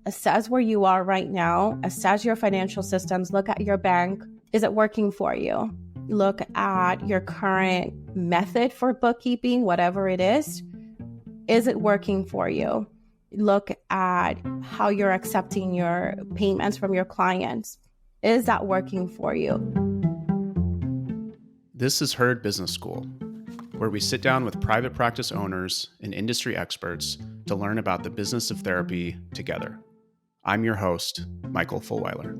assess where you are right now, assess your financial systems, look at your bank. Is it working for you? Look at your current method for bookkeeping, whatever it is. Is it working for you? Look at how you're accepting your payments from your clients. Is that working for you? This is Heard Business School, where we sit down with private practice owners and industry experts to learn about the business of therapy together. I'm your host, Michael Fulwiler.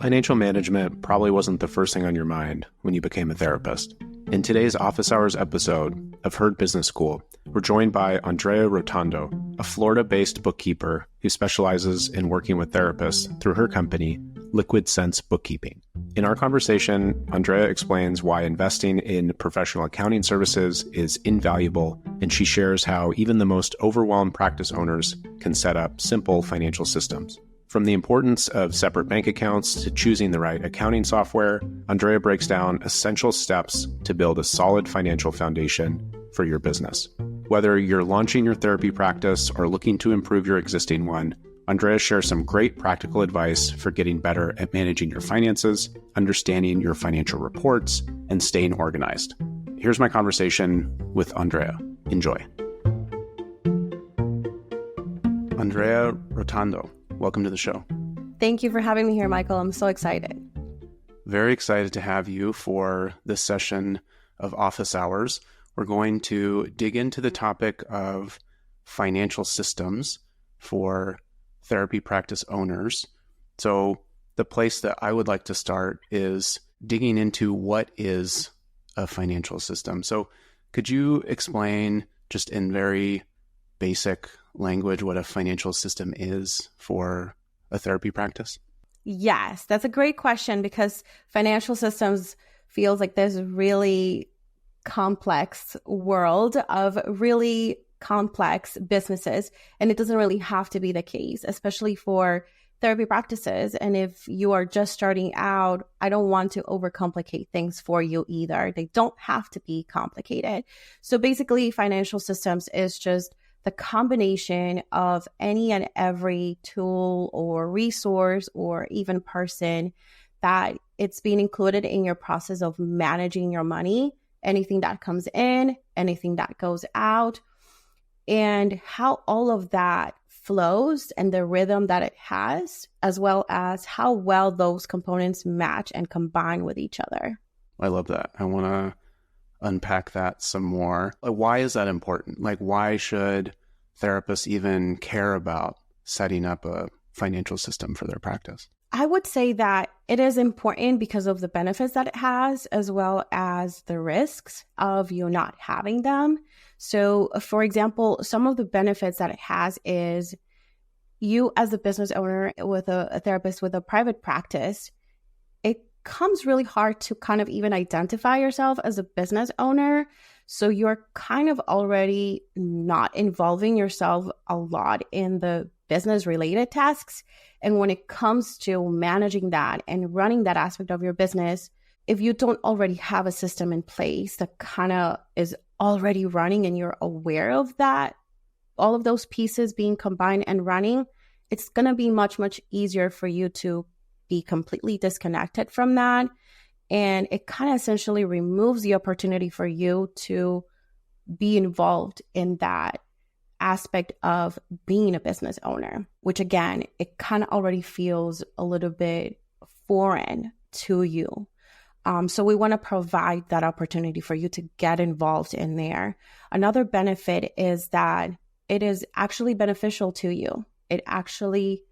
Financial management probably wasn't the first thing on your mind when you became a therapist. In today's Office Hours episode of Heard Business School, we're joined by Andrea Rotondo, a Florida-based bookkeeper who specializes in working with therapists through her company, Liquid Cents Bookkeeping. In our conversation, Andrea explains why investing in professional accounting services is invaluable, and she shares how even the most overwhelmed practice owners can set up simple financial systems. From the importance of separate bank accounts to choosing the right accounting software, Andrea breaks down essential steps to build a solid financial foundation for your business. Whether you're launching your therapy practice or looking to improve your existing one, Andrea shares some great practical advice for getting better at managing your finances, understanding your financial reports, and staying organized. Here's my conversation with Andrea. Enjoy. Andrea Rotondo, welcome to the show. Thank you for having me here, Michael. I'm so excited. Very excited to have you for this session of Office Hours. We're going to dig into the topic of financial systems for therapy practice owners. So the place that I would like to start is digging into what is a financial system. So could you explain just in very basic language what a financial system is for a therapy practice? Yes, that's a great question because financial systems feels like there's a really complex world of really complex businesses, and it doesn't really have to be the case, especially for therapy practices. And if you are just starting out, I don't want to overcomplicate things for you either. They don't have to be complicated. So basically, financial systems is just the combination of any and every tool or resource or even person that it's being included in your process of managing your money, anything that comes in, anything that goes out, and how all of that flows and the rhythm that it has, as well as how well those components match and combine with each other. I love that. I want to unpack that some more. Why is that important? Why should therapists even care about setting up a financial system for their practice? I would say that it is important because of the benefits that it has, as well as the risks of you not having them. So, for example, some of the benefits that it has is you as a business owner with a therapist with a private practice, it comes really hard to kind of even identify yourself as a business owner. So you're kind of already not involving yourself a lot in the business related tasks. And when it comes to managing that and running that aspect of your business, if you don't already have a system in place that kind of is already running and you're aware of that, all of those pieces being combined and running, it's going to be much, much easier for you to be completely disconnected from that. And it kind of essentially removes the opportunity for you to be involved in that aspect of being a business owner, which again, it kind of already feels a little bit foreign to you. So we want to provide that opportunity for you to get involved in there. Another benefit is that it is actually beneficial to you. It actually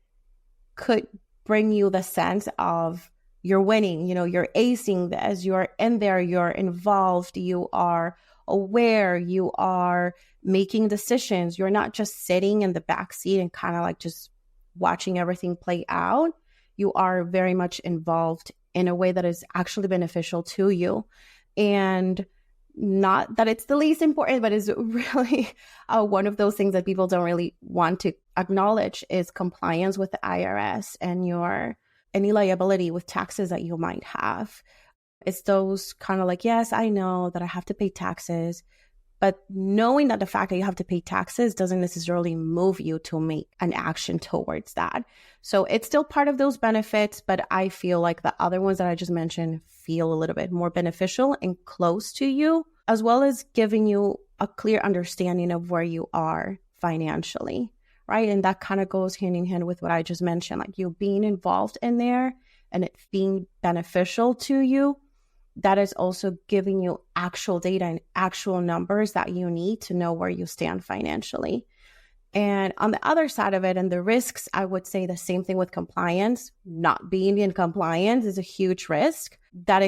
could bring you the sense of you're winning, you're acing this, you're in there, you're involved, you are aware, you are making decisions. You're not just sitting in the back seat and kind of just watching everything play out. You are very much involved in a way that is actually beneficial to you. And not that it's the least important, but is really one of those things that people don't really want to acknowledge is compliance with the IRS and any liability with taxes that you might have. It's those kind of yes, I know that I have to pay taxes, But knowing that the fact that you have to pay taxes doesn't necessarily move you to make an action towards that. So it's still part of those benefits, but I feel like the other ones that I just mentioned feel a little bit more beneficial and close to you, as well as giving you a clear understanding of where you are financially, right? And that kind of goes hand in hand with what I just mentioned, like you being involved in there and it being beneficial to you. That is also giving you actual data and actual numbers that you need to know where you stand financially. And on the other side of it, and the risks, I would say the same thing with compliance. Not being in compliance is a huge risk that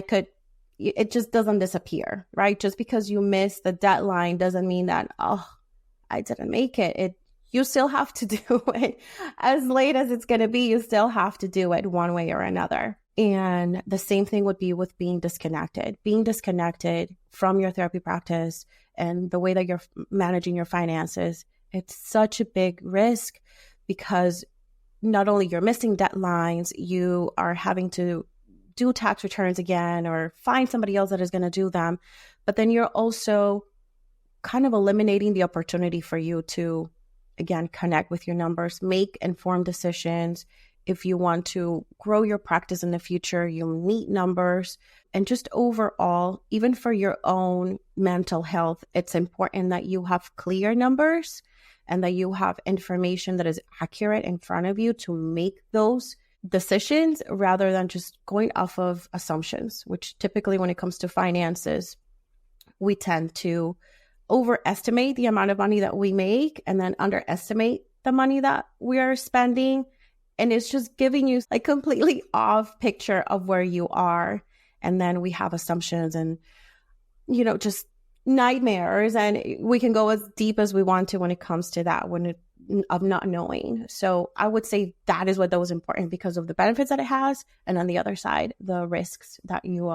it just doesn't disappear, right? Just because you miss the deadline doesn't mean that, oh, I didn't make it. You still have to do it as late as it's going to be. You still have to do it one way or another. And the same thing would be with being disconnected from your therapy practice and the way that you're managing your finances. It's such a big risk because not only you're missing deadlines, you are having to do tax returns again or find somebody else that is going to do them. But then you're also kind of eliminating the opportunity for you to, again, connect with your numbers, make informed decisions. If you want to grow your practice in the future, you need numbers. And just overall, even for your own mental health, it's important that you have clear numbers and that you have information that is accurate in front of you to make those decisions rather than just going off of assumptions, which typically when it comes to finances, we tend to overestimate the amount of money that we make and then underestimate the money that we are spending. And it's just giving you a completely off picture of where you are. And then we have assumptions and, just nightmares. And we can go as deep as we want to when it comes to that, of not knowing. So I would say that is what was important because of the benefits that it has. And on the other side, the risks that you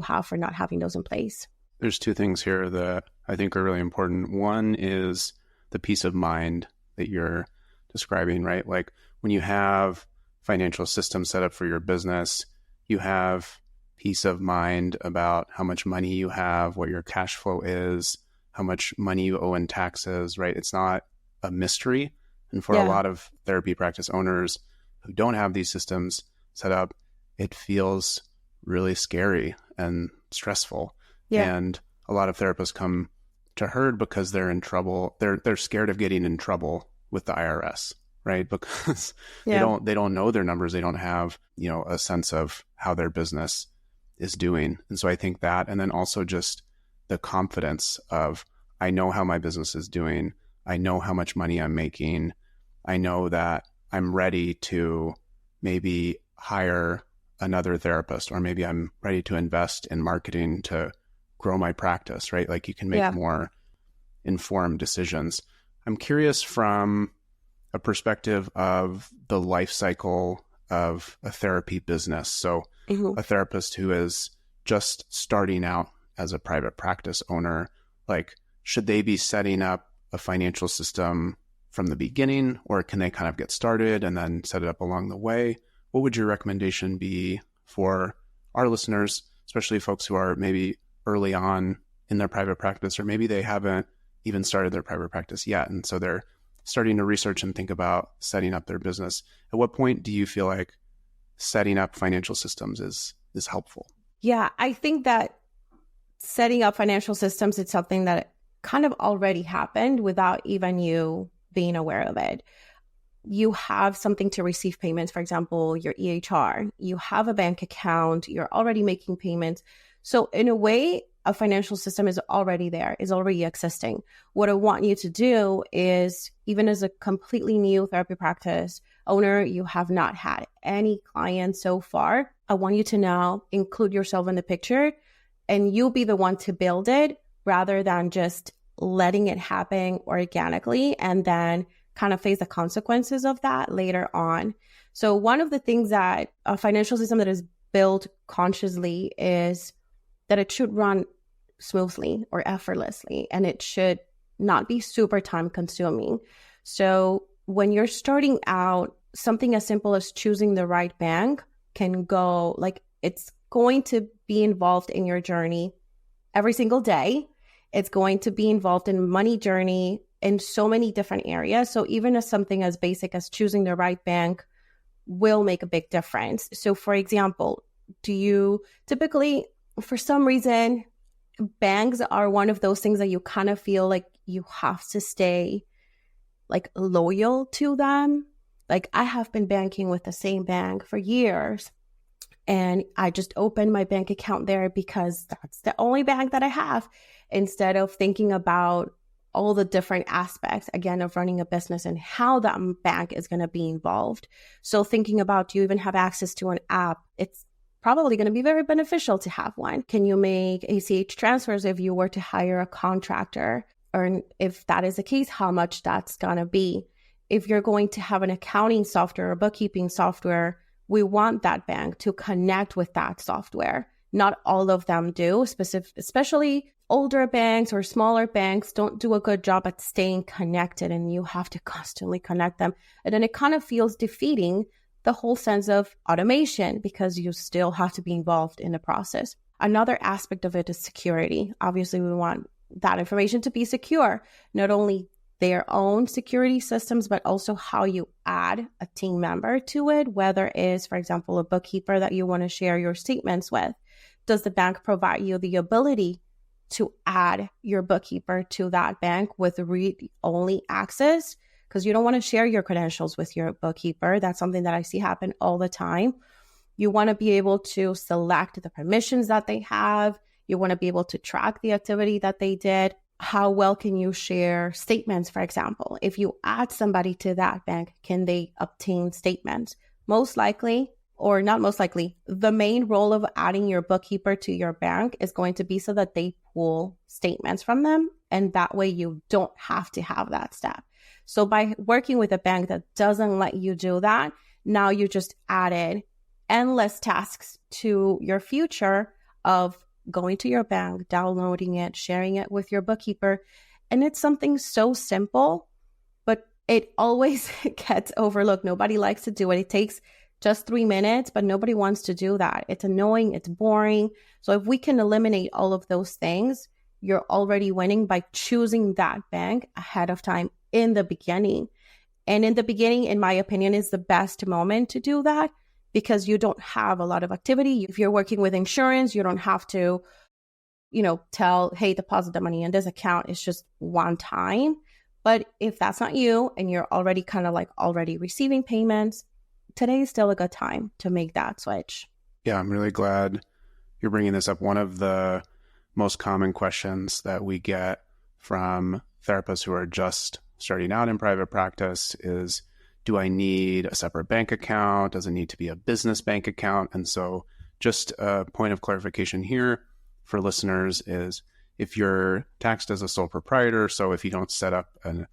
have for not having those in place. There's two things here that I think are really important. One is the peace of mind that you're describing, right? Like when you have financial systems set up for your business, you have peace of mind about how much money you have, what your cash flow is, how much money you owe in taxes, right? It's not a mystery. And for a lot of therapy practice owners who don't have these systems set up, it feels really scary and stressful. Yeah. And a lot of therapists come to Herd because they're in trouble. They're scared of getting in trouble with the IRS, right? Because they don't know their numbers. They don't have, a sense of how their business is doing. And so I think that, and then also just the confidence of, I know how my business is doing. I know how much money I'm making. I know that I'm ready to maybe hire another therapist, or maybe I'm ready to invest in marketing to grow my practice, right? Like you can make more informed decisions. I'm curious from a perspective of the life cycle of a therapy business. So a therapist who is just starting out as a private practice owner, like should they be setting up a financial system from the beginning, or can they kind of get started and then set it up along the way? What would your recommendation be for our listeners, especially folks who are maybe early on in their private practice, or maybe they haven't even started their private practice yet, and so they're starting to research and think about setting up their business? At what point do you feel like setting up financial systems is helpful? Yeah, I think that setting up financial systems is something that kind of already happened without even you being aware of it. You have something to receive payments, for example, your EHR, you have a bank account, you're already making payments. So in a way, a financial system is already there, is already existing. What I want you to do is, even as a completely new therapy practice owner, you have not had any clients so far, I want you to now include yourself in the picture, and you'll be the one to build it rather than just letting it happen organically and then kind of face the consequences of that later on. So one of the things that a financial system that is built consciously is that it should run smoothly or effortlessly, and it should not be super time consuming. So when you're starting out, something as simple as choosing the right bank can go, like, it's going to be involved in your journey every single day. It's going to be involved in money journey in so many different areas. So even as something as basic as choosing the right bank will make a big difference. So for example, do you typically, for some reason, banks are one of those things that you kind of feel like you have to stay like loyal to them. Like I have been banking with the same bank for years, and I just opened my bank account there because that's the only bank that I have, instead of thinking about all the different aspects, again, of running a business and how that bank is going to be involved. So thinking about, do you even have access to an app? It's probably going to be very beneficial to have one. Can you make ACH transfers if you were to hire a contractor? Or if that is the case, how much that's going to be? If you're going to have an accounting software or bookkeeping software, we want that bank to connect with that software. Not all of them do, especially older banks or smaller banks don't do a good job at staying connected, and you have to constantly connect them. And then it kind of feels defeating the whole sense of automation because you still have to be involved in the process. Another aspect of it is security. Obviously, we want that information to be secure, not only their own security systems, but also how you add a team member to it, whether it is, for example, a bookkeeper that you want to share your statements with. Does the bank provide you the ability to add your bookkeeper to that bank with read-only access? Because you don't want to share your credentials with your bookkeeper. That's something that I see happen all the time. You want to be able to select the permissions that they have. You want to be able to track the activity that they did. How well can you share statements, for example? If you add somebody to that bank, can they obtain statements? Most likely, or not most likely, the main role of adding your bookkeeper to your bank is going to be so that they pull statements from them. And that way you don't have to have that step. So by working with a bank that doesn't let you do that, now you just added endless tasks to your future of going to your bank, downloading it, sharing it with your bookkeeper. And it's something so simple, but it always gets overlooked. Nobody likes to do it. It takes just 3 minutes, but nobody wants to do that. It's annoying. It's boring. So if we can eliminate all of those things, you're already winning by choosing that bank ahead of time in the beginning. And in the beginning, in my opinion, is the best moment to do that, because you don't have a lot of activity. If you're working with insurance, you don't have to, tell, hey, deposit the money in this account. It's just one time. But if that's not you and you're already kind of like already receiving payments, today is still a good time to make that switch. Yeah, I'm really glad you're bringing this up. One of the most common questions that we get from therapists who are just starting out in private practice is, do I need a separate bank account? Does it need to be a business bank account? And so just a point of clarification here for listeners is, if you're taxed as a sole proprietor, so if you don't set up a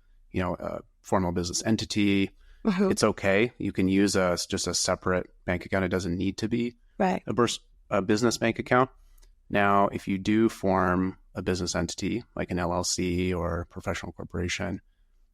formal business entity, it's okay. You can use just a separate bank account. It doesn't need to be a business bank account. Now, if you do form a business entity like an LLC or professional corporation,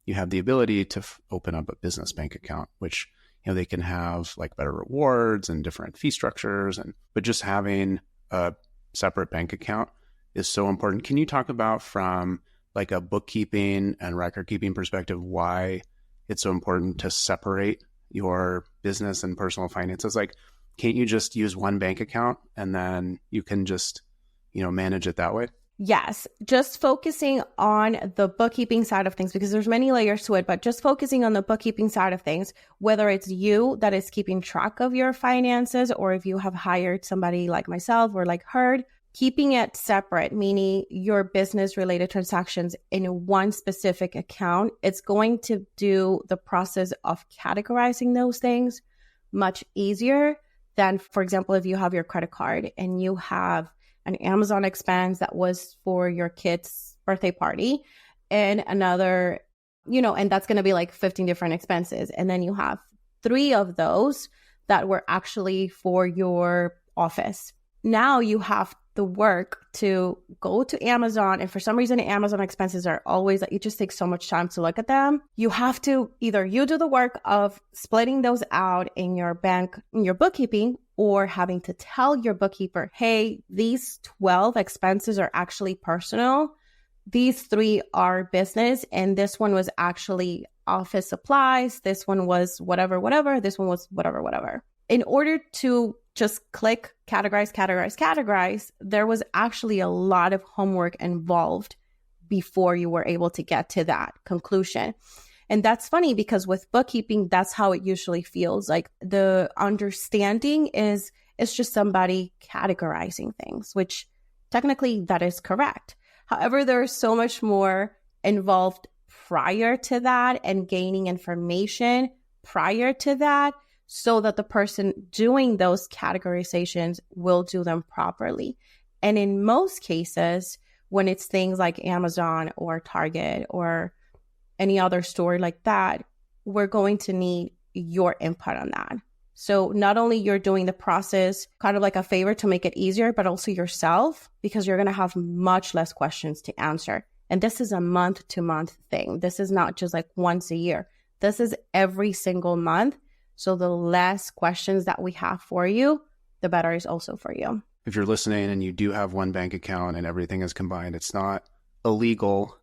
you have the ability to open up a business bank account, which they can have like better rewards and different fee structures. But just having a separate bank account is so important. Can you talk about, from like a bookkeeping and record keeping perspective, why it's so important to separate your business and personal finances? Like, can't you just use one bank account and then you can just, manage it that way? Yes, just focusing on the bookkeeping side of things, because there's many layers to it, but just focusing on the bookkeeping side of things, whether it's you that is keeping track of your finances, or if you have hired somebody like myself or like Herd, keeping it separate, meaning your business related transactions in one specific account, it's going to do the process of categorizing those things much easier than, for example, if you have your credit card and you have an Amazon expense that was for your kid's birthday party, and another, and that's going to be like 15 different expenses. And then you have 3 of those that were actually for your office. Now you have the work to go to Amazon. And for some reason, Amazon expenses are always, it just takes so much time to look at them. You have to either you do the work of splitting those out in your bank, in your bookkeeping, or having to tell your bookkeeper, hey, these 12 expenses are actually personal. these three are business, and this one was actually office supplies. This one was whatever, whatever. This one was whatever, whatever. In order to just click, categorize, there was actually a lot of homework involved before you were able to get to that conclusion. And that's funny because with bookkeeping, that's how it usually feels. Like the understanding is it's just somebody categorizing things, which technically that is correct. However, there's so much more involved prior to that and gaining information prior to that so that the person doing those categorizations will do them properly. And in most cases, when it's things like Amazon or Target or any other store like that, we're going to need your input on that. So not only you're doing the process kind of like a favor to make it easier, but also yourself, because you're going to have much less questions to answer. And this is a month-to-month thing. This is not just like once a year. This is every single month. So the less questions that we have for you, the better is also for you. If you're listening and you do have one bank account and everything is combined, it's not illegal.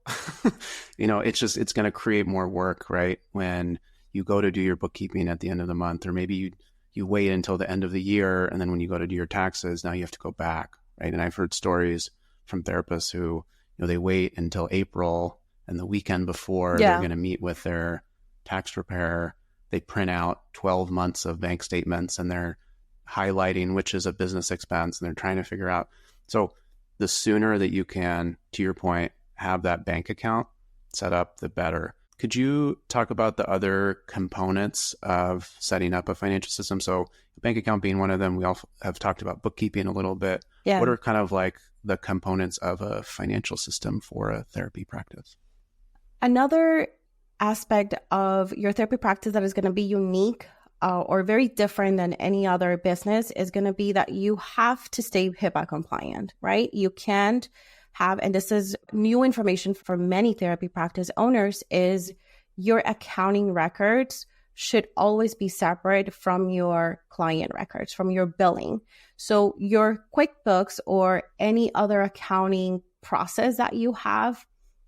It's going to create more work, right? When you go to do your bookkeeping at the end of the month, or maybe you wait until the end of the year, and then when you go to do your taxes, now you have to go back, right? And I've heard stories from therapists who, they wait until April and the weekend before they're going to meet with their tax preparer. They print out 12 months of bank statements and they're highlighting which is a business expense, and they're trying to figure out. So the sooner that you can, to your point, have that bank account set up, the better. Could you talk about the other components of setting up a financial system? So bank account being one of them. We all have talked about bookkeeping a little bit. Yeah. What are kind of like the components of a financial system for a therapy practice? Another aspect of your therapy practice that is going to be unique or very different than any other business is going to be that you have to stay HIPAA compliant, right? You can't have, and this is new information for many therapy practice owners, is your accounting records should always be separate from your client records, from your billing. So your QuickBooks or any other accounting process that you have,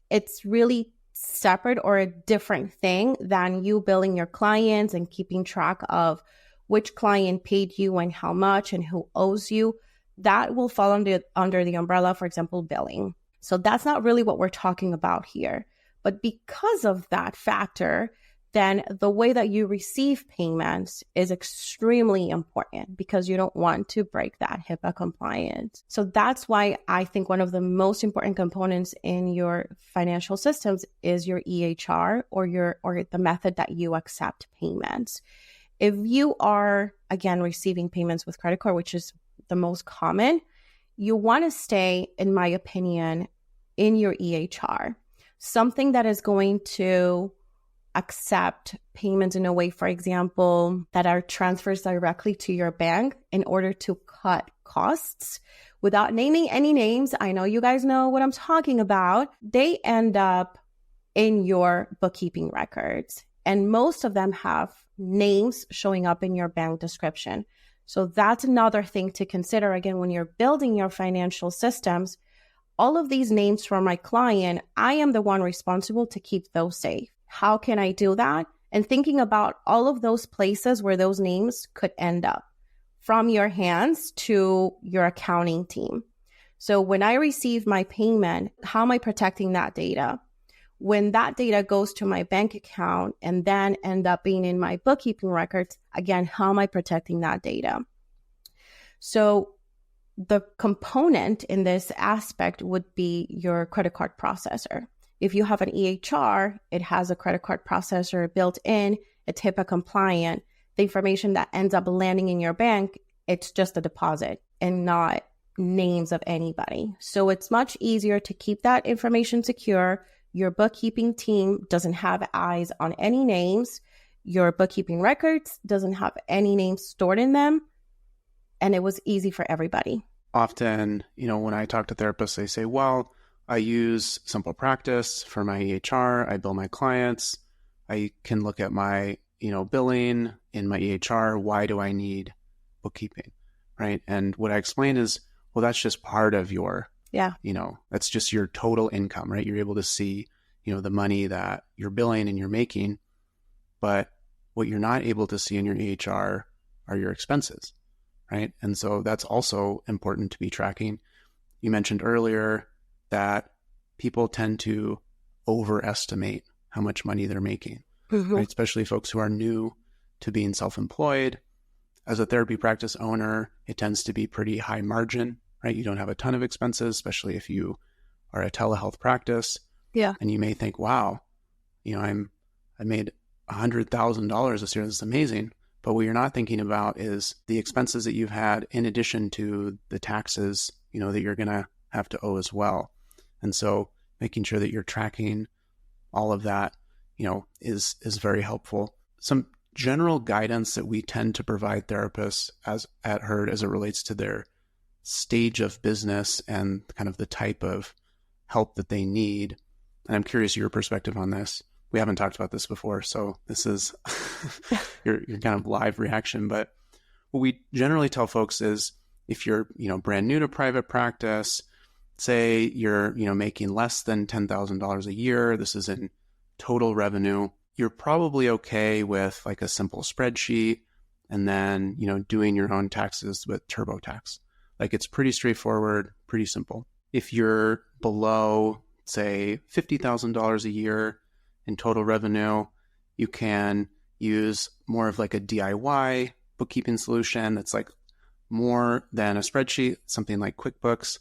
it's really separate or a different thing than you billing your clients and keeping track of which client paid you and how much and who owes you. That will fall under the umbrella, for example, billing. So that's not really what we're talking about here. But because of that factor, then the way that you receive payments is extremely important because you don't want to break that HIPAA compliance. So that's why I think one of the most important components in your financial systems is your EHR or the method that you accept payments. If you are, again, receiving payments with credit card, which is the most common, you want to stay, in my opinion, in your EHR. Something that is going to accept payments in a way, for example, that are transfers directly to your bank in order to cut costs without naming any names. I know you guys know what I'm talking about. They end up in your bookkeeping records, and most of them have names showing up in your bank description. So that's another thing to consider. Again, when you're building your financial systems, all of these names from my client, I am the one responsible to keep those safe. How can I do that? And thinking about all of those places where those names could end up, from your hands to your accounting team. So when I receive my payment, how am I protecting that data? When that data goes to my bank account and then end up being in my bookkeeping records, again, how am I protecting that data? So the component in this aspect would be your credit card processor. If you have an EHR, it has a credit card processor built in, it's HIPAA compliant. The information that ends up landing in your bank, it's just a deposit and not names of anybody. So it's much easier to keep that information secure. Your bookkeeping team doesn't have eyes on any names. Your bookkeeping records doesn't have any names stored in them. And it was easy for everybody. Often, when I talk to therapists, they say, well, I use Simple Practice for my EHR. I bill my clients. I can look at my, billing in my EHR. Why do I need bookkeeping, right? And what I explain is, well, that's just part of your Yeah. That's just your total income, right? You're able to see, the money that you're billing and you're making, but what you're not able to see in your EHR are your expenses, right? And so that's also important to be tracking. You mentioned earlier that people tend to overestimate how much money they're making, right? Especially folks who are new to being self-employed. As a therapy practice owner, it tends to be pretty high margin, right? You don't have a ton of expenses, especially if you are a telehealth practice. Yeah. And you may think, wow, I made $100,000 this year. This is amazing. But what you're not thinking about is the expenses that you've had in addition to the taxes, that you're going to have to owe as well. And so making sure that you're tracking all of that, is very helpful. Some general guidance that we tend to provide therapists at HERD as it relates to their stage of business and kind of the type of help that they need. And I'm curious your perspective on this. We haven't talked about this before, so this is your kind of live reaction. But what we generally tell folks is if you're, brand new to private practice, say you're, making less than $10,000 a year, this is in total revenue, you're probably okay with like a simple spreadsheet and then, doing your own taxes with TurboTax. Like it's pretty straightforward, pretty simple. If you're below, say, $50,000 a year in total revenue, you can use more of like a DIY bookkeeping solution that's like more than a spreadsheet, something like QuickBooks,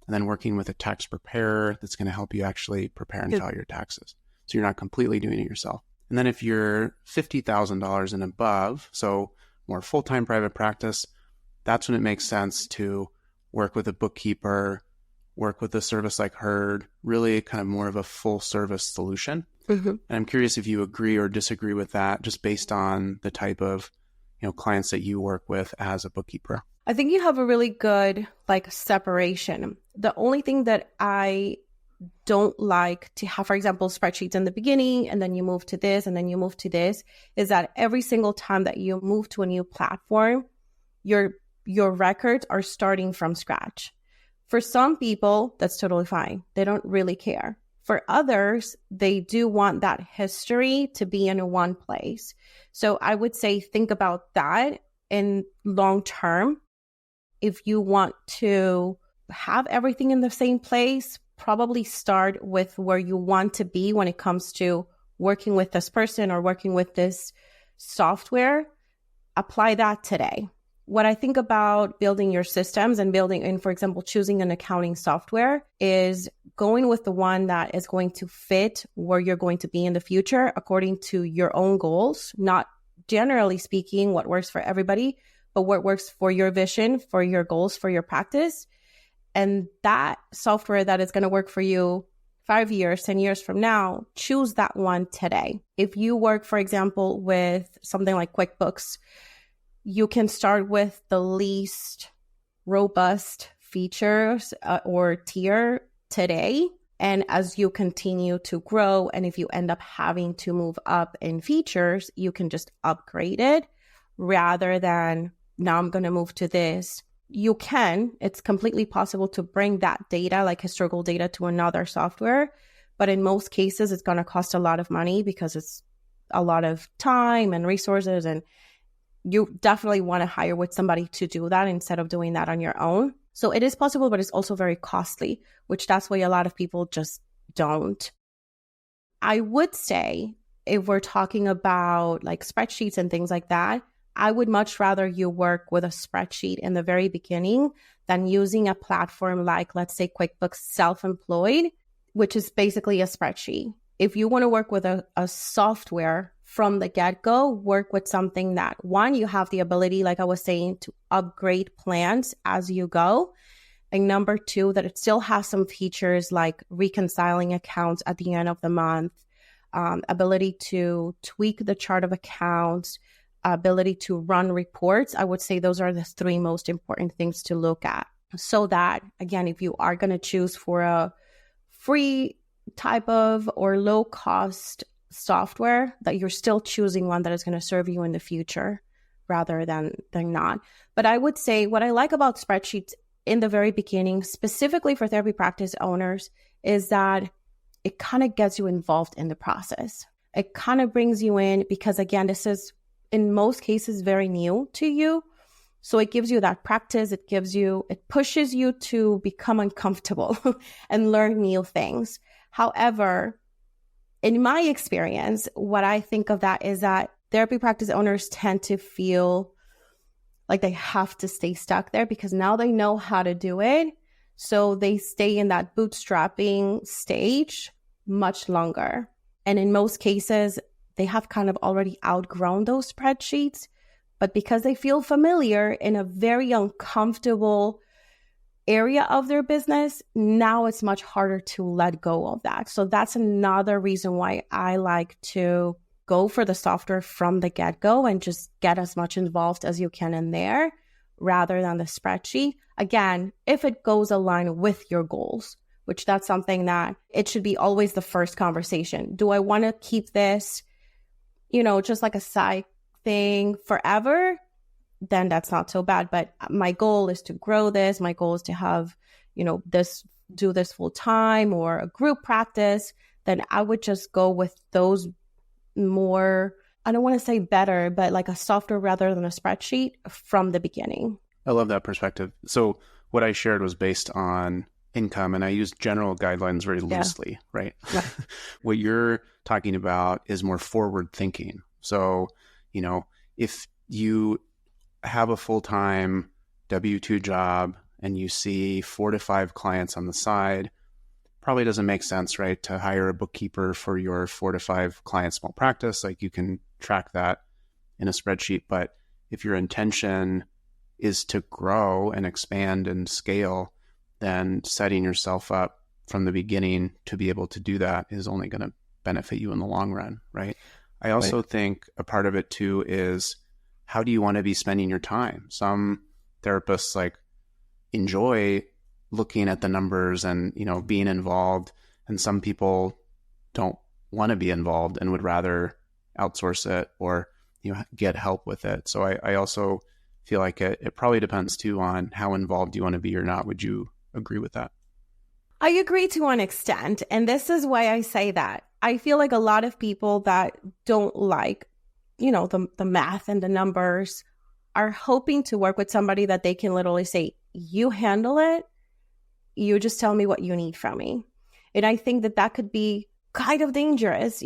and then working with a tax preparer that's going to help you actually prepare and file your taxes. So you're not completely doing it yourself. And then if you're $50,000 and above, so more full-time private practice, that's when it makes sense to work with a bookkeeper, work with a service like HERD, really kind of more of a full service solution. And I'm curious if you agree or disagree with that, just based on the type of, clients that you work with as a bookkeeper. I think you have a really good separation. The only thing that I don't like to have, for example, spreadsheets in the beginning, and then you move to this, and then you move to this, is that every single time that you move to a new platform, your records are starting from scratch. For some people, that's totally fine. They don't really care. For others, they do want that history to be in one place. So I would say think about that in long term. If you want to have everything in the same place, probably start with where you want to be when it comes to working with this person or working with this software. Apply that today. What I think about building your systems and for example, choosing an accounting software is going with the one that is going to fit where you're going to be in the future according to your own goals, not generally speaking what works for everybody, but what works for your vision, for your goals, for your practice. And that software that is going to work for you 5 years, 10 years from now, choose that one today. If you work, for example, with something like QuickBooks, you can start with the least robust features or tier today. And as you continue to grow, and if you end up having to move up in features, you can just upgrade it rather than now I'm going to move to this. You can, it's completely possible to bring that data, like historical data, to another software. But in most cases, it's going to cost a lot of money because it's a lot of time and resources, and you definitely want to hire with somebody to do that instead of doing that on your own. So it is possible, but it's also very costly, which that's why a lot of people just don't. I would say if we're talking about spreadsheets and things like that, I would much rather you work with a spreadsheet in the very beginning than using a platform like, let's say, QuickBooks Self-Employed, which is basically a spreadsheet. If you want to work with a software from the get-go, work with something that, one, you have the ability, like I was saying, to upgrade plans as you go. And number two, that it still has some features like reconciling accounts at the end of the month, ability to tweak the chart of accounts, ability to run reports. I would say those are the three most important things to look at. So that, again, if you are going to choose for a free type of or low cost software, that you're still choosing one that is going to serve you in the future rather than not. But I would say what I like about spreadsheets in the very beginning, specifically for therapy practice owners, is that it kind of gets you involved in the process. It kind of brings you in because, again, this is in most cases very new to you. So it gives you that practice. It pushes you to become uncomfortable and learn new things. However, in my experience, what I think of that is that therapy practice owners tend to feel like they have to stay stuck there because now they know how to do it. So they stay in that bootstrapping stage much longer. And in most cases, they have kind of already outgrown those spreadsheets. But because they feel familiar in a very uncomfortable area of their business, now it's much harder to let go of that. So that's another reason why I like to go for the software from the get-go and just get as much involved as you can in there rather than the spreadsheet. Again, if it goes aligned with your goals, which that's something that it should be always the first conversation. Do I want to keep this, just like a side thing forever? Then that's not so bad. But my goal is to grow this. My goal is to have, do this full time or a group practice. Then I would just go with those more, I don't want to say better, but like a software rather than a spreadsheet from the beginning. I love that perspective. So what I shared was based on income, and I used general guidelines very loosely, right? Yeah. What you're talking about is more forward thinking. So, if you have a full-time W-2 job and you see 4 to 5 clients on the side, probably doesn't make sense, right, to hire a bookkeeper for your 4 to 5 client small practice. Like you can track that in a spreadsheet. But if your intention is to grow and expand and scale, then setting yourself up from the beginning to be able to do that is only going to benefit you in the long run, right? I also think a part of it too is, how do you want to be spending your time? Some therapists enjoy looking at the numbers and, being involved. And some people don't want to be involved and would rather outsource it or, get help with it. So I also feel like it probably depends too on how involved you want to be or not. Would you agree with that? I agree to an extent. And this is why I say that. I feel like a lot of people that don't like, the math and the numbers are hoping to work with somebody that they can literally say, you handle it. You just tell me what you need from me. And I think that could be kind of dangerous,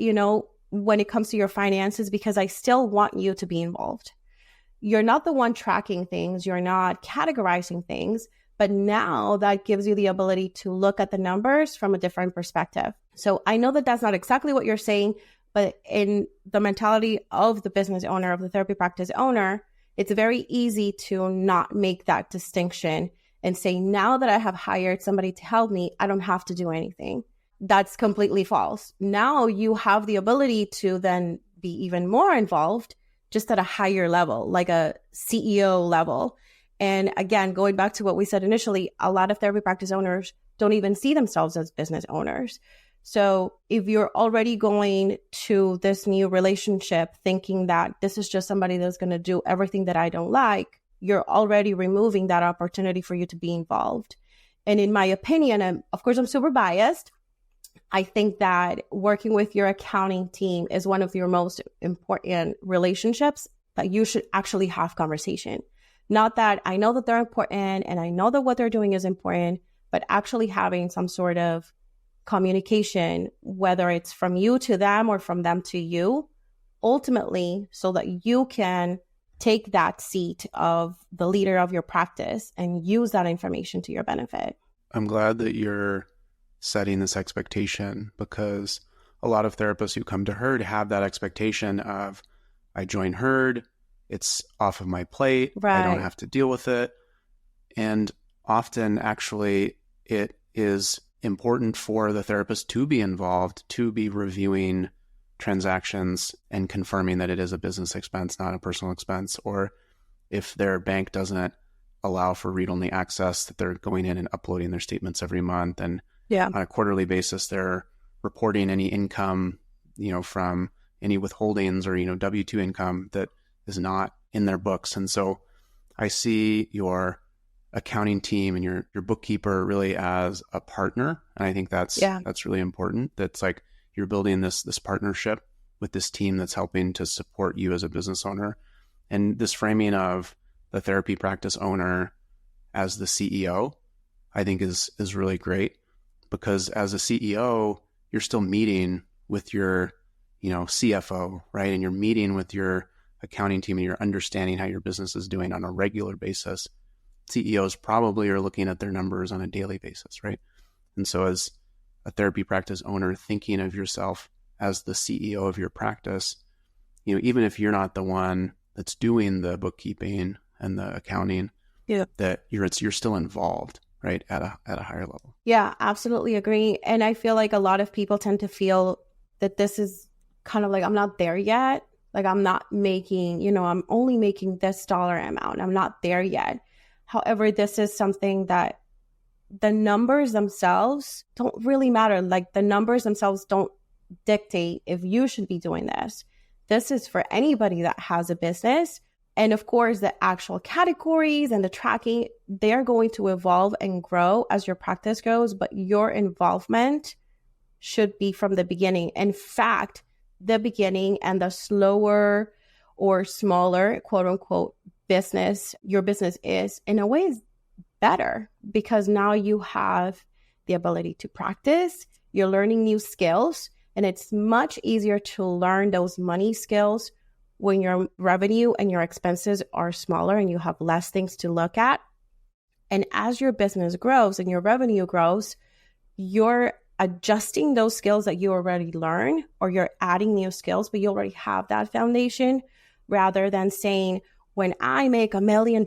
when it comes to your finances, because I still want you to be involved. You're not the one tracking things. You're not categorizing things. But now that gives you the ability to look at the numbers from a different perspective. So I know that that's not exactly what you're saying, but in the mentality of the business owner, of the therapy practice owner, it's very easy to not make that distinction and say, now that I have hired somebody to help me, I don't have to do anything. That's completely false. Now you have the ability to then be even more involved, just at a higher level, like a CEO level. And again, going back to what we said initially, a lot of therapy practice owners don't even see themselves as business owners. So if you're already going to this new relationship thinking that this is just somebody that's going to do everything that I don't like, you're already removing that opportunity for you to be involved. And in my opinion, and of course I'm super biased, I think that working with your accounting team is one of your most important relationships that you should actually have conversation. Not that I know that they're important and I know that what they're doing is important, but actually having some sort of communication, whether it's from you to them or from them to you, ultimately, so that you can take that seat of the leader of your practice and use that information to your benefit. I'm glad that you're setting this expectation, because a lot of therapists who come to Herd have that expectation of, I join Herd, it's off of my plate, right. I don't have to deal with it. And often actually it is important for the therapist to be involved, to be reviewing transactions and confirming that it is a business expense, not a personal expense. Or if their bank doesn't allow for read-only access, that they're going in and uploading their statements every month. And on a quarterly basis, they're reporting any income, from any withholdings or, W-2 income that is not in their books. And so I see your accounting team and your bookkeeper really as a partner. And I think that's really important. That's like you're building this partnership with this team that's helping to support you as a business owner. And this framing of the therapy practice owner as the CEO, I think is really great, because as a CEO, you're still meeting with your, CFO, right? And you're meeting with your accounting team and you're understanding how your business is doing on a regular basis. CEOs probably are looking at their numbers on a daily basis, right? And so as a therapy practice owner, thinking of yourself as the CEO of your practice, even if you're not the one that's doing the bookkeeping and the accounting, that you're still involved, right? At a higher level. Yeah, absolutely agree. And I feel like a lot of people tend to feel that this is kind of like, I'm not there yet. Like I'm not making, I'm only making this dollar amount. I'm not there yet. However, this is something that the numbers themselves don't really matter. Like the numbers themselves don't dictate if you should be doing this. This is for anybody that has a business. And of course, the actual categories and the tracking, they're going to evolve and grow as your practice grows, but your involvement should be from the beginning. In fact, the beginning and the slower or smaller, quote unquote, business, your business is in a way is better, because now you have the ability to practice, you're learning new skills, and it's much easier to learn those money skills when your revenue and your expenses are smaller and you have less things to look at. And as your business grows and your revenue grows, you're adjusting those skills that you already learned, or you're adding new skills, but you already have that foundation, rather than saying, when I make $1 million,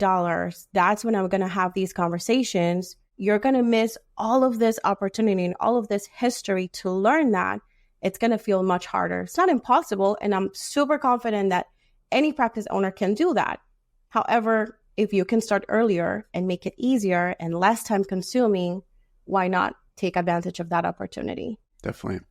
that's when I'm going to have these conversations. You're going to miss all of this opportunity and all of this history to learn that. It's going to feel much harder. It's not impossible. And I'm super confident that any practice owner can do that. However, if you can start earlier and make it easier and less time consuming, why not take advantage of that opportunity? Definitely.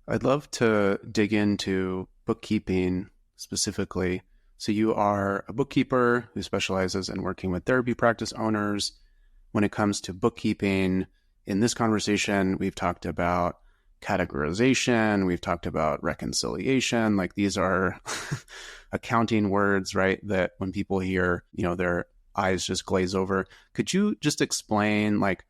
I'd love to dig into bookkeeping specifically. So you are a bookkeeper who specializes in working with therapy practice owners. When it comes to bookkeeping, in this conversation, we've talked about categorization, we've talked about reconciliation. Like these are accounting words, right? That when people hear, their eyes just glaze over. Could you just explain like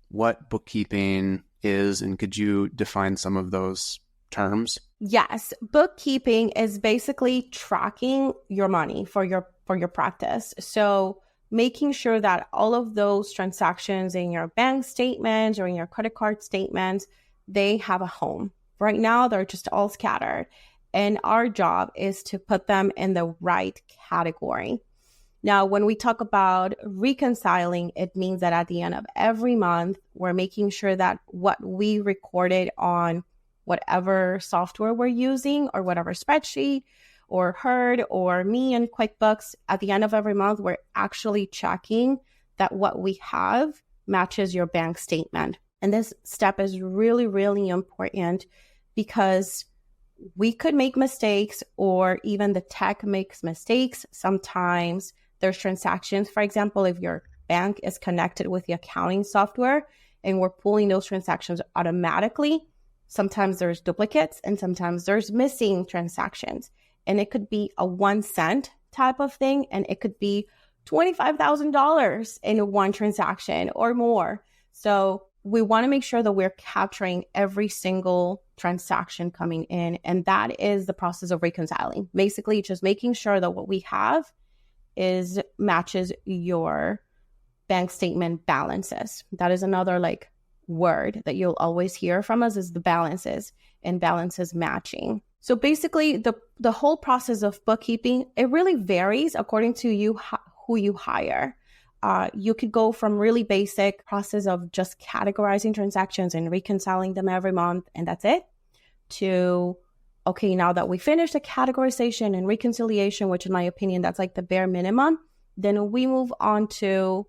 what bookkeeping is, and could you define some of those terms? Yes. Bookkeeping is basically tracking your money for your practice. So making sure that all of those transactions in your bank statements or in your credit card statements, they have a home. Right now, they're just all scattered. And our job is to put them in the right category. Now, when we talk about reconciling, it means that at the end of every month, we're making sure that what we recorded on whatever software we're using or whatever spreadsheet or Herd or me in QuickBooks, at the end of every month, we're actually checking that what we have matches your bank statement. And this step is really, really important, because we could make mistakes, or even the tech makes mistakes. Sometimes there's transactions. For example, if your bank is connected with the accounting software and we're pulling those transactions automatically, sometimes there's duplicates and sometimes there's missing transactions. And it could be a 1 cent type of thing, and it could be $25,000 in one transaction or more. So we want to make sure that we're capturing every single transaction coming in. And that is the process of reconciling. Basically, just making sure that what we have matches your bank statement balances. That is another word that you'll always hear from us, is the balances and balances matching. So basically, the whole process of bookkeeping, it really varies according to you, who you hire. You could go from really basic process of just categorizing transactions and reconciling them every month, and that's it, to, okay, now that we finished the categorization and reconciliation, which in my opinion, that's like the bare minimum, then we move on to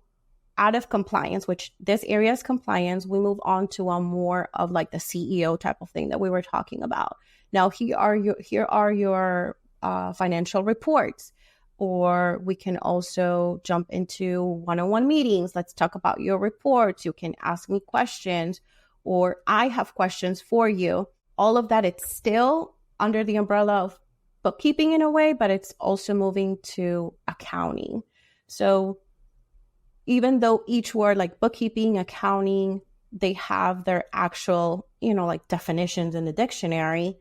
out of compliance, which this area is compliance. We move on to a more of like the CEO type of thing that we were talking about. Now, here are your financial reports, or we can also jump into one-on-one meetings. Let's talk about your reports. You can ask me questions, or I have questions for you. All of that, it's still under the umbrella of bookkeeping in a way, but it's also moving to accounting. So even though each word like bookkeeping, accounting, they have their actual, like definitions in the dictionary,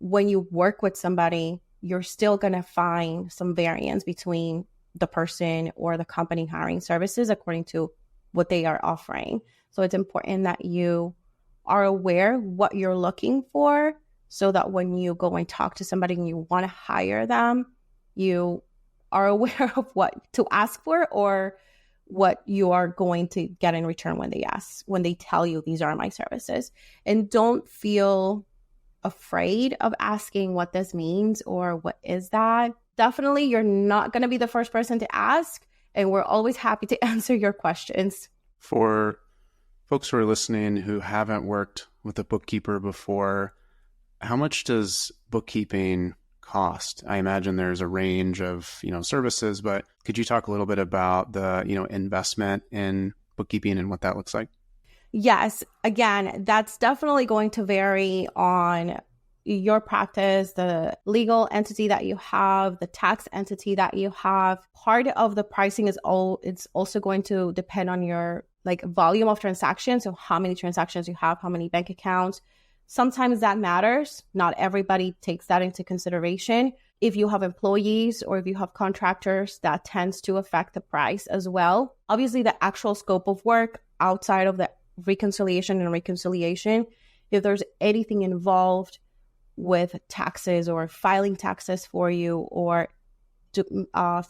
when you work with somebody, you're still going to find some variance between the person or the company hiring services according to what they are offering. So it's important that you are aware what you're looking for, so that when you go and talk to somebody and you want to hire them, you are aware of what to ask for or what you are going to get in return when they tell you these are my services. And don't feel afraid of asking what this means or what is that. Definitely, you're not going to be the first person to ask, and we're always happy to answer your questions. For folks who are listening who haven't worked with a bookkeeper before, how much does bookkeeping cost? I imagine there's a range of, services, but could you talk a little bit about the, investment in bookkeeping and what that looks like? Yes. Again, that's definitely going to vary on your practice, the legal entity that you have, the tax entity that you have. Part of the pricing it's also going to depend on your volume of transactions. So how many transactions you have, how many bank accounts. Sometimes that matters. Not everybody takes that into consideration. If you have employees or if you have contractors, that tends to affect the price as well. Obviously, the actual scope of work outside of the reconciliation, if there's anything involved with taxes or filing taxes for you or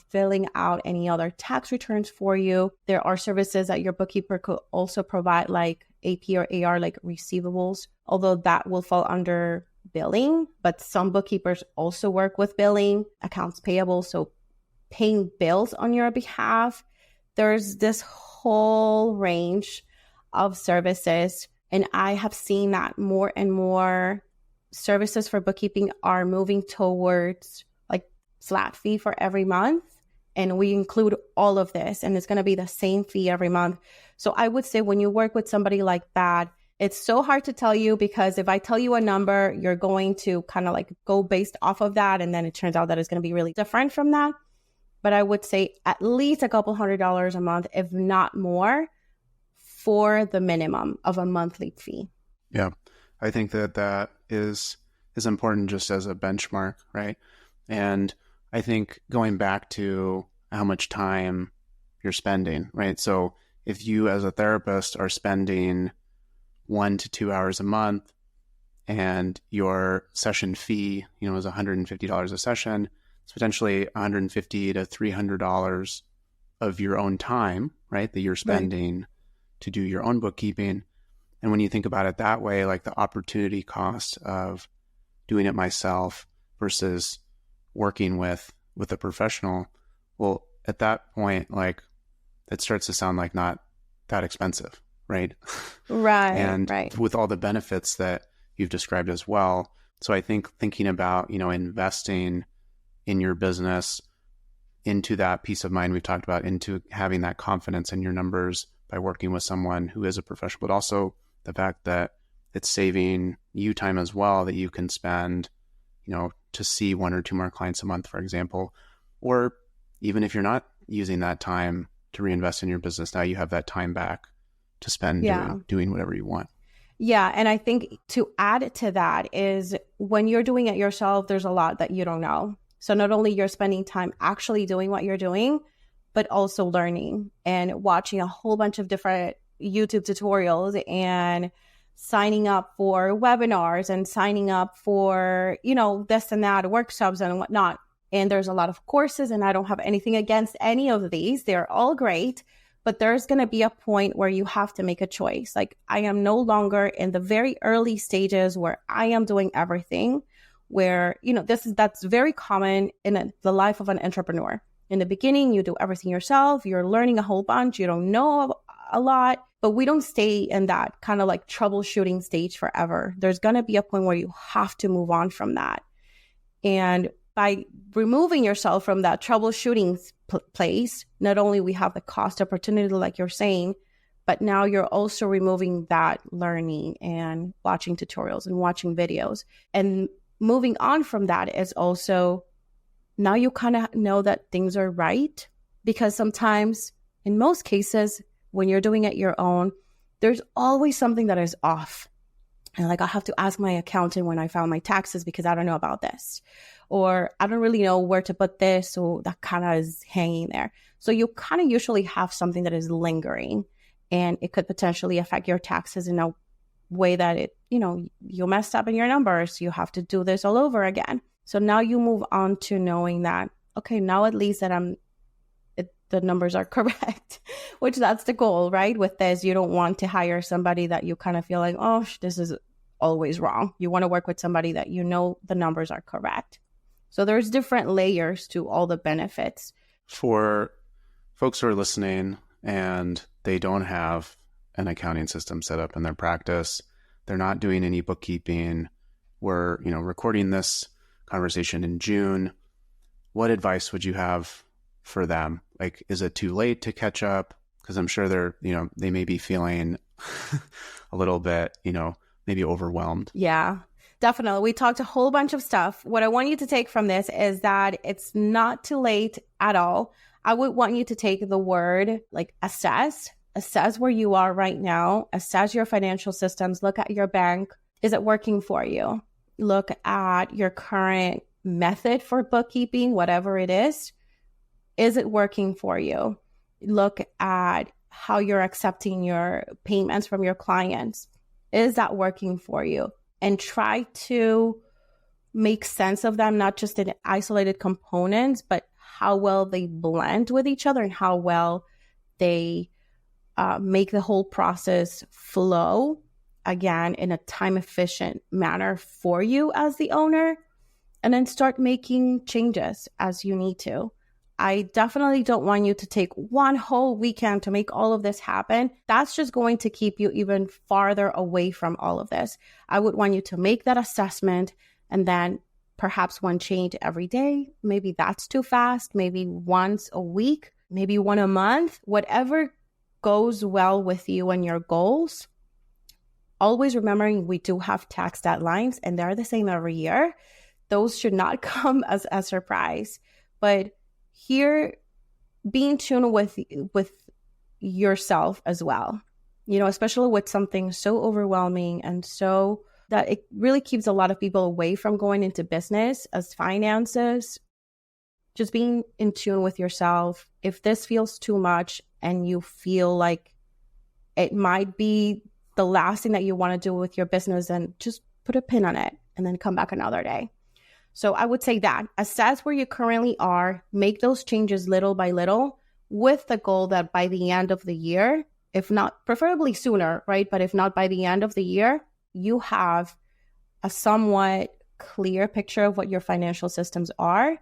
filling out any other tax returns for you, there are services that your bookkeeper could also provide, like AP or AR, like receivables, although that will fall under billing. But some bookkeepers also work with billing, accounts payable, so paying bills on your behalf. There's this whole range of services, and I have seen that more and more services for bookkeeping are moving towards flat fee for every month, and we include all of this, and it's going to be the same fee every month. So I would say when you work with somebody like that, it's so hard to tell you, because if I tell you a number, you're going to kind of go based off of that, and then it turns out that it's going to be really different from that. But I would say at least a couple $100 a month, if not more, for the minimum of a monthly fee. Yeah, I think that is important just as a benchmark, right? And I think going back to how much time you're spending, right? So if you as a therapist are spending 1 to 2 hours a month and your session fee, is $150 a session, it's potentially $150 to $300 of your own time, right? That you're spending to do your own bookkeeping. And when you think about it that way, the opportunity cost of doing it myself versus working with a professional, well, at that point, it starts to sound like not that expensive, right? Right. And with all the benefits that you've described as well. So I think thinking about, investing in your business, into that peace of mind we've talked about, into having that confidence in your numbers by working with someone who is a professional, but also the fact that it's saving you time as well, that you can spend, to see 1 or 2 more clients a month, for example. Or even if you're not using that time to reinvest in your business, now you have that time back to spend doing whatever you want. Yeah. And I think to add to that is when you're doing it yourself, there's a lot that you don't know. So not only you're spending time actually doing what you're doing, but also learning and watching a whole bunch of different YouTube tutorials and signing up for webinars and signing up for, this and that, workshops and whatnot. And there's a lot of courses, and I don't have anything against any of these. They're all great, but there's going to be a point where you have to make a choice. I am no longer in the very early stages where I am doing everything, where, that's very common in the life of an entrepreneur. In the beginning, you do everything yourself. You're learning a whole bunch. You don't know a lot, but we don't stay in that kind of troubleshooting stage forever. There's going to be a point where you have to move on from that. And by removing yourself from that troubleshooting place, not only we have the cost opportunity, like you're saying, but now you're also removing that learning and watching tutorials and watching videos. And moving on from that is also, now you kind of know that things are right, because sometimes, in most cases, when you're doing it your own, there's always something that is off. And like, I have to ask my accountant when I file my taxes because I don't know about this. Or I don't really know where to put this. So that kind of is hanging there. So you kind of usually have something that is lingering, and it could potentially affect your taxes in a way that you messed up in your numbers. You have to do this all over again. So now you move on to knowing that, okay, now at least that the numbers are correct, which that's the goal, right? With this, you don't want to hire somebody that you kind of feel like, oh, this is always wrong. You want to work with somebody that you know the numbers are correct. So there's different layers to all the benefits. For folks who are listening and they don't have an accounting system set up in their practice, they're not doing any bookkeeping, we're recording this conversation in June, what advice would you have for them? Like, is it too late to catch up? Because I'm sure they may be feeling a little bit, maybe overwhelmed. Yeah, definitely. We talked a whole bunch of stuff. What I want you to take from this is that it's not too late at all. I would want you to take the word like assess where you are right now, assess your financial systems, look at your bank. Is it working for you? Look at your current method for bookkeeping, whatever it is. Is it working for you? Look at how you're accepting your payments from your clients. Is that working for you? And try to make sense of them, not just in isolated components, but how well they blend with each other and how well they make the whole process flow, again, in a time-efficient manner for you as the owner. And then start making changes as you need to. I definitely don't want you to take one whole weekend to make all of this happen. That's just going to keep you even farther away from all of this. I would want you to make that assessment and then perhaps one change every day. Maybe that's too fast. Maybe once a week, maybe one a month, whatever goes well with you and your goals. Always remembering we do have tax deadlines and they're the same every year. Those should not come as a surprise. But here, be in tune with yourself as well, especially with something so overwhelming and so that it really keeps a lot of people away from going into business as finances. Just being in tune with yourself. If this feels too much and you feel like it might be the last thing that you want to do with your business, then just put a pin on it and then come back another day. So I would say that assess where you currently are, make those changes little by little with the goal that by the end of the year, if not preferably sooner, right? But if not by the end of the year, you have a somewhat clear picture of what your financial systems are.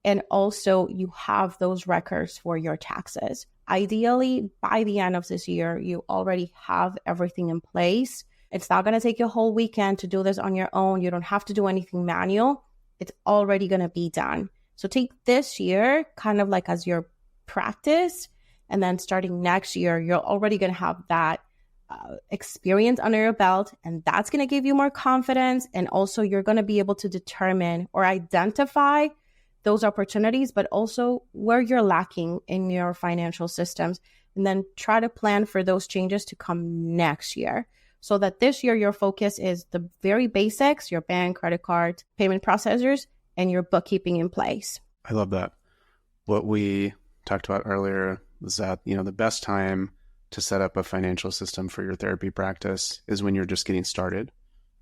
And also you have those records for your taxes. Ideally, by the end of this year, you already have everything in place. It's not going to take you a whole weekend to do this on your own. You don't have to do anything manual. It's already going to be done. So take this year kind of like as your practice. And then starting next year, you're already going to have that experience under your belt. And that's going to give you more confidence. And also you're going to be able to determine or identify those opportunities, but also where you're lacking in your financial systems. And then try to plan for those changes to come next year. So that this year, your focus is the very basics, your bank, credit card, payment processors, and your bookkeeping in place. I love that. What we talked about earlier was that, the best time to set up a financial system for your therapy practice is when you're just getting started,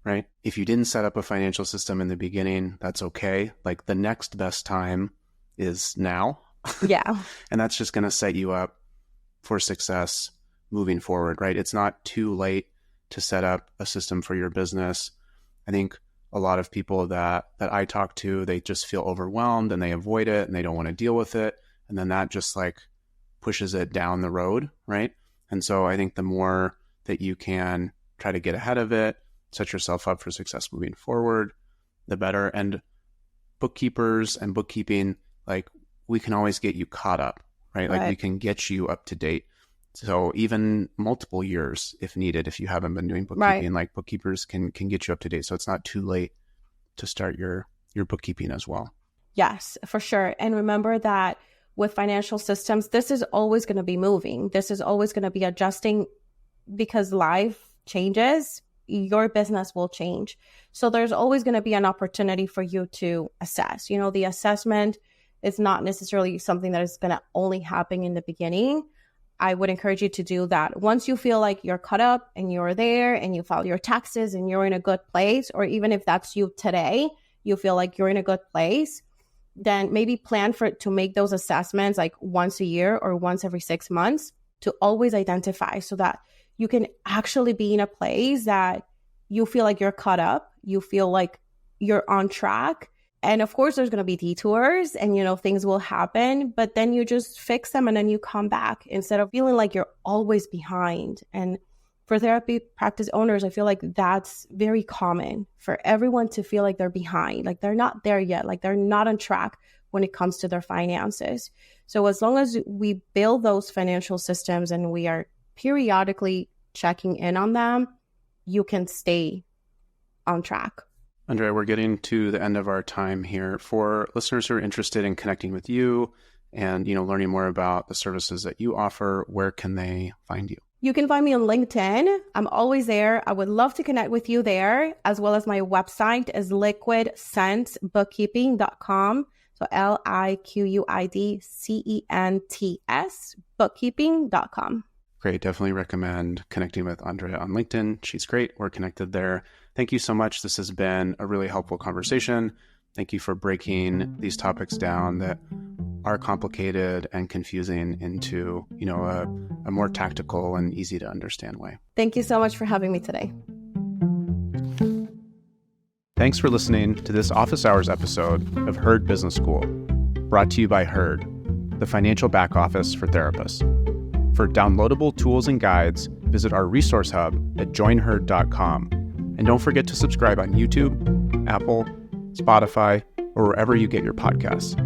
right? If you didn't set up a financial system in the beginning, that's okay. Like the next best time is now. Yeah. And that's just going to set you up for success moving forward, right? It's not too late to set up a system for your business. I think a lot of people that I talk to, they just feel overwhelmed and they avoid it and they don't want to deal with it. And then that just like pushes it down the road, right? And so I think the more that you can try to get ahead of it, set yourself up for success moving forward, the better. And bookkeepers and bookkeeping, like we can always get you caught up, right? Like we can get you up to date. So even multiple years if needed, if you haven't been doing bookkeeping, like bookkeepers can get you up to date. So it's not too late to start your bookkeeping as well. Yes, for sure. And remember that with financial systems, this is always going to be moving. This is always going to be adjusting because life changes. Your business will change. So there's always going to be an opportunity for you to assess. You know, the assessment is not necessarily something that is going to only happen in the beginning. I would encourage you to do that. Once you feel like you're caught up and you're there and you file your taxes and you're in a good place, or even if that's you today, you feel like you're in a good place, then maybe plan to make those assessments like once a year or once every 6 months to always identify so that you can actually be in a place that you feel like you're caught up, you feel like you're on track. And of course, there's going to be detours and, you know, things will happen, but then you just fix them and then you come back instead of feeling like you're always behind. And for therapy practice owners, I feel like that's very common for everyone to feel like they're behind, like they're not there yet, like they're not on track when it comes to their finances. So as long as we build those financial systems and we are periodically checking in on them, you can stay on track. Andrea, we're getting to the end of our time here. For listeners who are interested in connecting with you and, you know, learning more about the services that you offer, where can they find you? You can find me on LinkedIn. I'm always there. I would love to connect with you there, as well as my website is liquidcentsbookkeeping.com. So LIQUIDCENTS bookkeeping.com. Great. Definitely recommend connecting with Andrea on LinkedIn. She's great. We're connected there. Thank you so much. This has been a really helpful conversation. Thank you for breaking these topics down that are complicated and confusing into, you know, a more tactical and easy to understand way. Thank you so much for having me today. Thanks for listening to this Office Hours episode of Herd Business School, brought to you by Herd, the financial back office for therapists. For downloadable tools and guides, visit our resource hub at joinherd.com. And don't forget to subscribe on YouTube, Apple, Spotify, or wherever you get your podcasts.